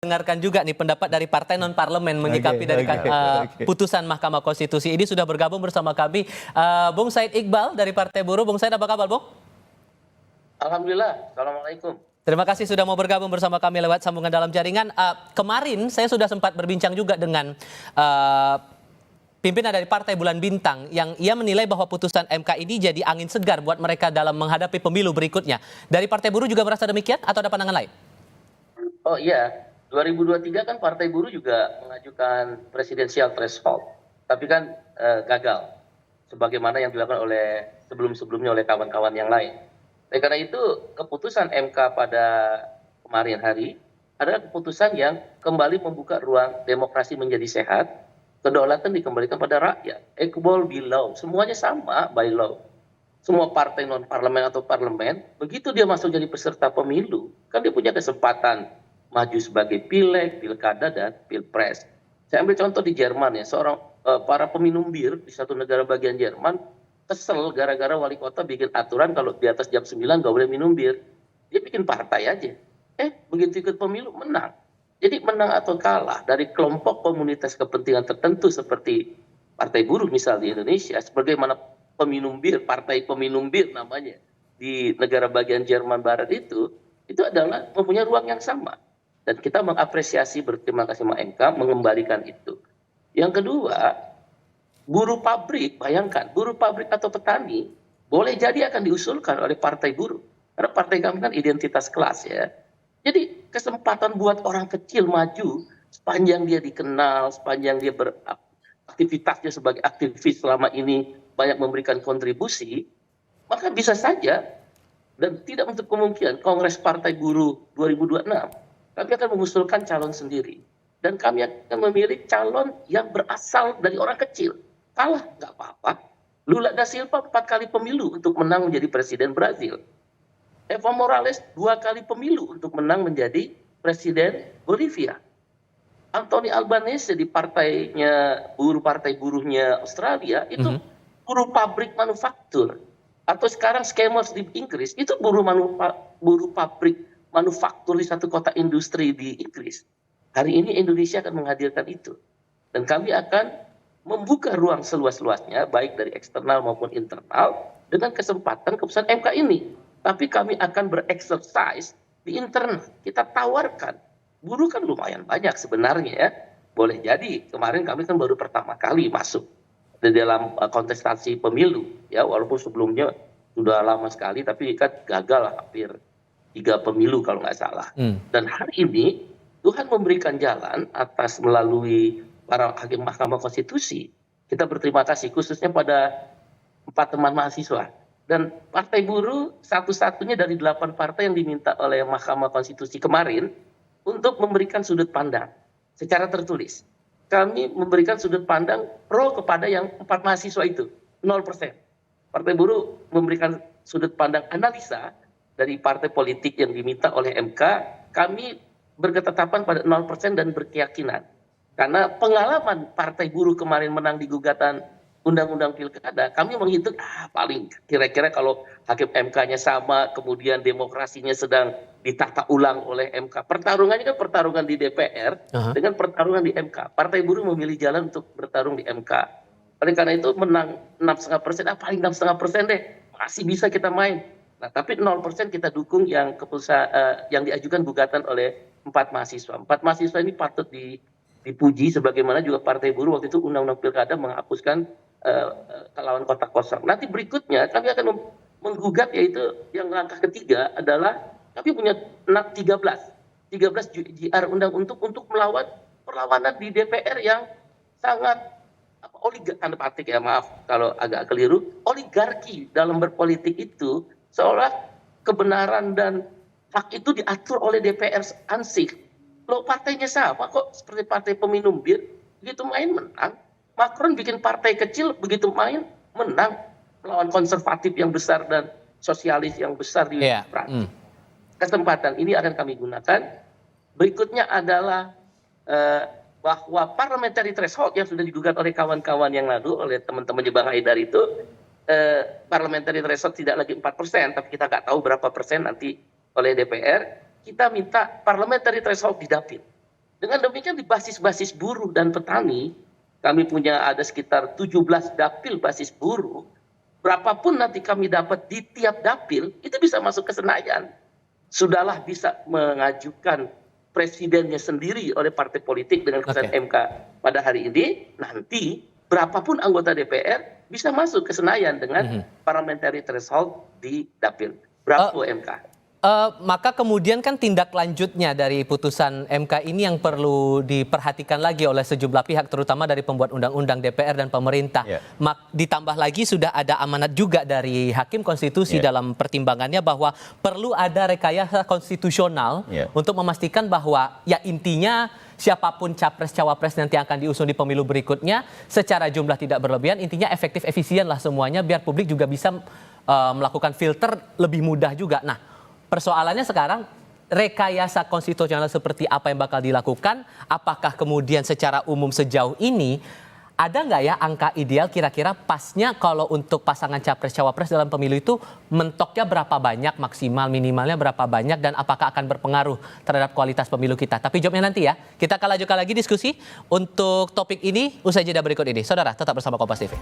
dengarkan juga nih pendapat dari partai non parlemen menyikapi dari putusan Mahkamah Konstitusi ini. Sudah bergabung bersama kami Bung Said Iqbal dari Partai Buruh. Bung Said, apa kabar, Bung? Alhamdulillah, assalamualaikum. Terima kasih sudah mau bergabung bersama kami lewat sambungan dalam jaringan. Kemarin saya sudah sempat berbincang juga dengan pimpinan dari Partai Bulan Bintang yang ia menilai bahwa putusan MK ini jadi angin segar buat mereka dalam menghadapi pemilu berikutnya. Dari Partai Buruh juga merasa demikian atau ada pandangan lain? Oh iya, 2023 kan Partai Buruh juga mengajukan presidensial threshold, tapi kan gagal, sebagaimana yang dilakukan oleh sebelum-sebelumnya oleh kawan-kawan yang lain. Oleh karena itu, keputusan MK pada kemarin hari adalah keputusan yang kembali membuka ruang demokrasi menjadi sehat, kedaulatan dikembalikan pada rakyat, equal by law, semuanya sama by law. Semua partai non-parlemen atau parlemen, begitu dia masuk jadi peserta pemilu, kan dia punya kesempatan maju sebagai pileg, pilkada, dan pilpres. Saya ambil contoh di Jerman ya, para peminum bir di satu negara bagian Jerman kesel gara-gara wali kota bikin aturan kalau di atas jam 9 nggak boleh minum bir. Dia bikin partai aja. Begitu ikut pemilu menang. Jadi menang atau kalah dari kelompok komunitas kepentingan tertentu seperti Partai Buruh misal di Indonesia, sebagaimana peminum bir, partai peminum bir namanya di negara bagian Jerman Barat itu adalah mempunyai ruang yang sama. Dan kita mengapresiasi, berterima kasih sama MK mengembalikan itu. Yang kedua, buruh pabrik, bayangkan, buruh pabrik atau petani boleh jadi akan diusulkan oleh Partai Buruh. Karena partai kami kan identitas kelas ya. Jadi kesempatan buat orang kecil maju sepanjang dia dikenal, sepanjang dia beraktivitasnya sebagai aktivis selama ini banyak memberikan kontribusi, maka bisa saja dan tidak untuk kemungkinan Kongres Partai Buruh 2026 kami akan mengusulkan calon sendiri. Dan kami akan memilih calon yang berasal dari orang kecil. Kalah, nggak apa-apa. Lula da Silva 4 kali pemilu untuk menang menjadi presiden Brazil. Evo Morales 2 kali pemilu untuk menang menjadi presiden Bolivia. Anthony Albanese di partainya Partai Buruhnya Australia itu buruh pabrik manufaktur. Atau sekarang scammers di Inggris itu buruh pabrik manufaktur di satu kota industri di Inggris. Hari ini Indonesia akan menghadirkan itu. Dan kami akan membuka ruang seluas-luasnya, baik dari eksternal maupun internal, dengan kesempatan keputusan MK ini. Tapi kami akan bereksersis di internal. Kita tawarkan. Buruh kan lumayan banyak sebenarnya ya. Boleh jadi, kemarin kami kan baru pertama kali masuk di dalam kontestasi pemilu. Ya, walaupun sebelumnya sudah lama sekali, tapi kan gagal hampir 3 pemilu kalau nggak salah. Dan hari ini Tuhan memberikan jalan atas melalui para hakim Mahkamah Konstitusi. Kita berterima kasih khususnya pada 4 teman mahasiswa. Dan Partai Buruh satu-satunya dari 8 partai yang diminta oleh Mahkamah Konstitusi kemarin untuk memberikan sudut pandang secara tertulis. Kami memberikan sudut pandang pro kepada yang 4 mahasiswa itu, 0%. Partai Buruh memberikan sudut pandang analisa dari partai politik yang diminta oleh MK, kami berketetapan pada 0% dan berkeyakinan. Karena pengalaman Partai Buruh kemarin menang di gugatan Undang-Undang Pilkada, kami menghitung paling kira-kira kalau hakim MK-nya sama, kemudian demokrasinya sedang ditata ulang oleh MK. Pertarungannya kan pertarungan di DPR dengan pertarungan di MK. Partai Buruh memilih jalan untuk bertarung di MK. Oleh karena itu menang 6,5%, paling 6,5% deh, masih bisa kita main. Nah, tapi 0% kita dukung yang yang diajukan gugatan oleh 4 mahasiswa. 4 mahasiswa ini patut dipuji, sebagaimana juga Partai Buruh waktu itu Undang-Undang Pilkada menghapuskan lawan kotak kosong. Nanti berikutnya kami akan menggugat, yaitu yang langkah ketiga adalah kami punya 13 JR undang untuk melawan perlawanan di DPR yang sangat tanda petik ya, maaf kalau agak keliru, oligarki dalam berpolitik itu seolah kebenaran dan hak itu diatur oleh DPR ansih. Loh, partainya sama kok, seperti partai peminum bir, begitu main menang. Macron bikin partai kecil, begitu main menang melawan konservatif yang besar dan sosialis yang besar di Prancis. Kesempatan ini akan kami gunakan. Berikutnya adalah bahwa parliamentary threshold yang sudah digugat oleh kawan-kawan yang lalu, oleh teman-temannya Bang Haidar itu, parliamentary threshold tidak lagi 4%, tapi kita nggak tahu berapa persen nanti oleh DPR. Kita minta parliamentary threshold didapil. Dengan demikian di basis-basis buruh dan petani, kami punya ada sekitar 17 dapil basis buruh, berapapun nanti kami dapat di tiap dapil, itu bisa masuk ke Senayan. Sudahlah bisa mengajukan presidennya sendiri oleh partai politik dengan keputusan MK pada hari ini, nanti berapapun anggota DPR bisa masuk ke Senayan dengan parliamentary threshold di dapil. Bravo MK. Maka kemudian kan tindak lanjutnya dari putusan MK ini yang perlu diperhatikan lagi oleh sejumlah pihak, terutama dari pembuat undang-undang DPR dan pemerintah. Ditambah lagi sudah ada amanat juga dari Hakim Konstitusi dalam pertimbangannya bahwa perlu ada rekayasa konstitusional untuk memastikan bahwa ya intinya siapapun capres-cawapres nanti akan diusung di pemilu berikutnya secara jumlah tidak berlebihan, intinya efektif efisien lah semuanya biar publik juga bisa melakukan filter lebih mudah juga. Nah, persoalannya sekarang rekayasa konstitusional seperti apa yang bakal dilakukan, apakah kemudian secara umum sejauh ini ada nggak ya angka ideal kira-kira pasnya kalau untuk pasangan capres-cawapres dalam pemilu itu mentoknya berapa banyak, maksimal minimalnya berapa banyak, dan apakah akan berpengaruh terhadap kualitas pemilu kita. Tapi jawabnya nanti ya. Kita akan lanjutkan lagi diskusi untuk topik ini usai jeda berikut ini. Saudara, tetap bersama Kompas TV.